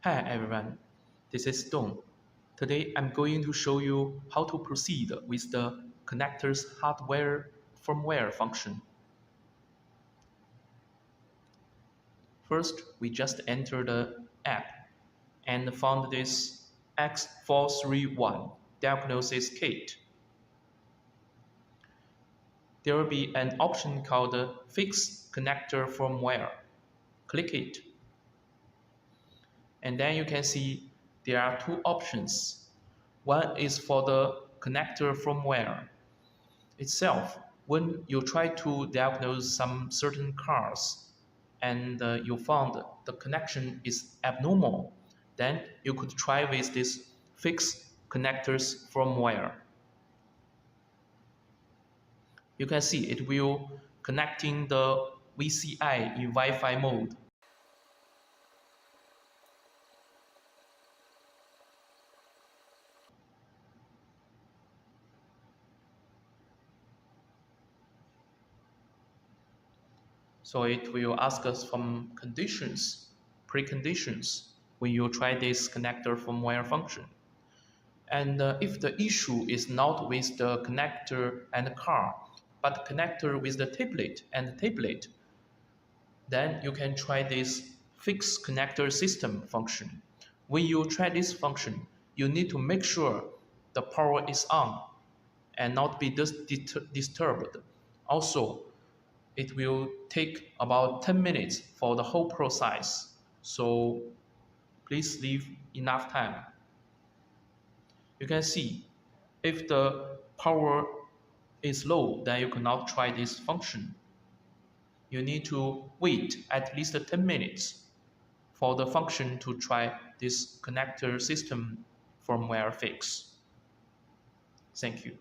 Hi everyone, this is Stone. Today I'm going to show you how to proceed with the connector's hardware firmware function. First, we just enter the app and found this X431 diagnosis kit. There will be an option called Fix Connector Firmware. Click it. And then you can see there are two options. One is for the connector firmware itself. When you try to diagnose some certain cars and you found the connection is abnormal, then you could try with this fixed connectors firmware. You can see it will connecting the VCI in Wi-Fi mode. So it will ask us some conditions, preconditions, when you try this connector firmware function. And if the issue is not with the connector and the car, but connector with the tablet and the tablet, then you can try this fixed connector system function. When you try this function, you need to make sure the power is on and not be disturbed. Also, it will take about 10 minutes for the whole process. So please leave enough time. You can see if the power is low, then you cannot try this function. You need to wait at least 10 minutes for the function to try this connector system firmware fix. Thank you.